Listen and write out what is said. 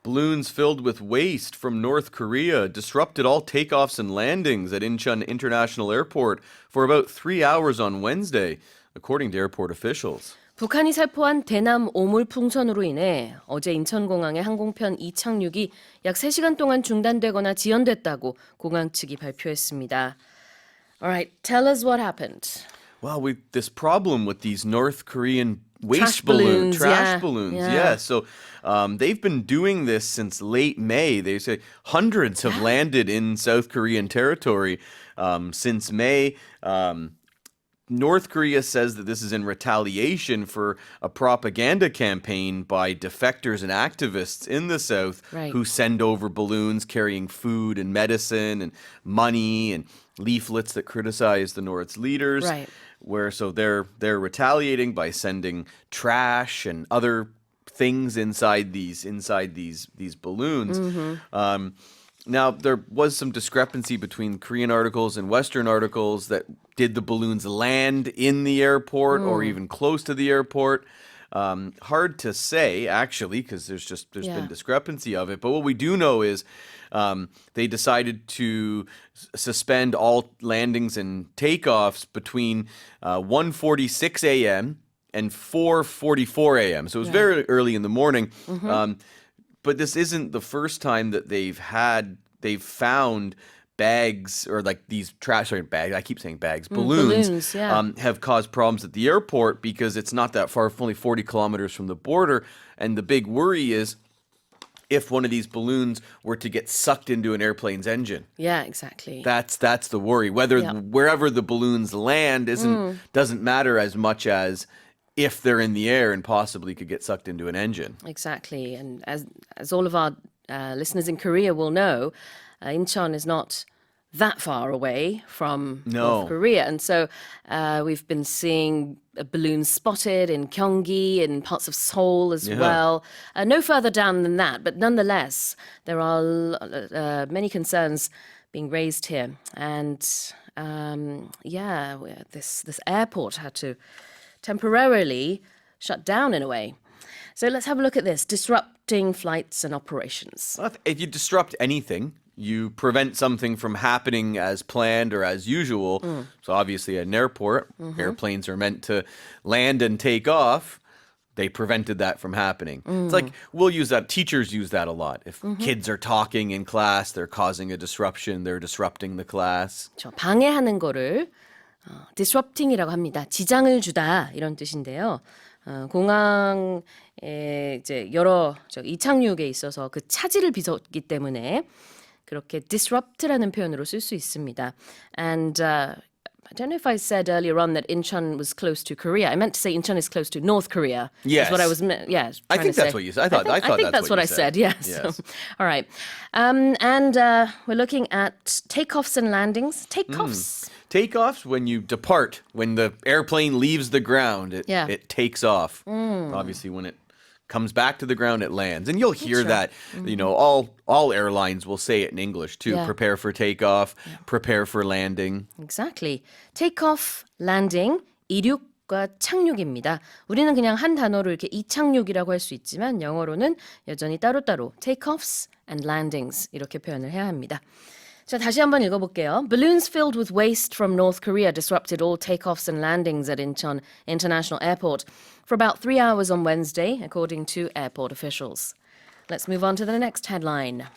Balloons filled with waste from North Korea disrupted all takeoffs and landings at Incheon International Airport for about 3 hours on Wednesday, according to airport officials. 북한이 살포한 대남 오물 풍선으로 인해 어제 인천공항의 항공편 이착륙이 약 3시간 동안 중단되거나 지연됐다고 공항 측이 발표했습니다. All right, tell us what happened. Well, this problem with these North Korean waste trash balloons. Yeah. Yeah. So they've been doing this since late May. They say hundreds have landed in South Korean territory since May. North Korea says that this is in retaliation for a propaganda campaign by defectors and activists in the South who send over balloons carrying food and medicine and money and leaflets that criticize the North's leaders. Right. So they're retaliating by sending trash and other things inside these balloons. Mm-hmm. Now, there was some discrepancy between Korean articles and Western articles that did the balloons land in the airport or even close to the airport. Hard to say, actually, because there's been discrepancy of it. But what we do know is they decided to suspend all landings and takeoffs between 1:46 a.m. and 4:44 a.m. So it was very early in the morning. But this isn't the first time that they've found bags or like these bags. I keep saying bags, balloons have caused problems at the airport because it's not that far, only 40 kilometers from the border. And the big worry is if one of these balloons were to get sucked into an airplane's engine. Yeah, exactly. That's the worry. Wherever the balloons land doesn't matter as much as if they're in the air and possibly could get sucked into an engine. Exactly. And as all of our listeners in Korea will know, Incheon is not that far away from North Korea. And so we've been seeing balloons spotted in Gyeonggi, in parts of Seoul as well. No further down than that. But nonetheless, there are many concerns being raised here. And this airport had to temporarily shut down in a way. So let's have a look at this. Disrupting flights and operations. Well, if you disrupt anything, you prevent something from happening as planned or as usual. So obviously at an airport, airplanes are meant to land and take off. They prevented that from happening. It's like, we'll use that, teachers use that a lot. If kids are talking in class, they're causing a disruption, they're disrupting the class. 방해하는 거를 disrupting이라고 합니다. 지장을 주다 이런 뜻인데요. 공항에 이제 여러 이착륙에 있어서 그 차질을 빚었기 때문에 그렇게 disrupt라는 표현으로 쓸 수 있습니다. And I don't know if I said earlier on that Incheon was close to Korea. I meant to say Incheon is close to North Korea. Yes. Is what I was I think that's what you said. I think that's what I said. Yes. Yes. All right. And we're looking at takeoffs and landings. Takeoffs. Takeoffs, when you depart, when the airplane leaves the ground, it takes off. Obviously, when it comes back to the ground, it lands. And you'll hear that, all airlines will say it in English too. Yeah. Prepare for takeoff, prepare for landing. Exactly. Takeoff, landing, 이륙과 착륙입니다. 우리는 그냥 한 단어로 이렇게 이착륙이라고 할 수 있지만 영어로는 여전히 따로따로 takeoffs and landings 이렇게 표현을 해야 합니다. 자, 다시 한번 읽어볼게요. Balloons filled with waste from North Korea disrupted all takeoffs and landings at Incheon International Airport for about 3 hours on Wednesday, according to airport officials. Let's move on to the next headline.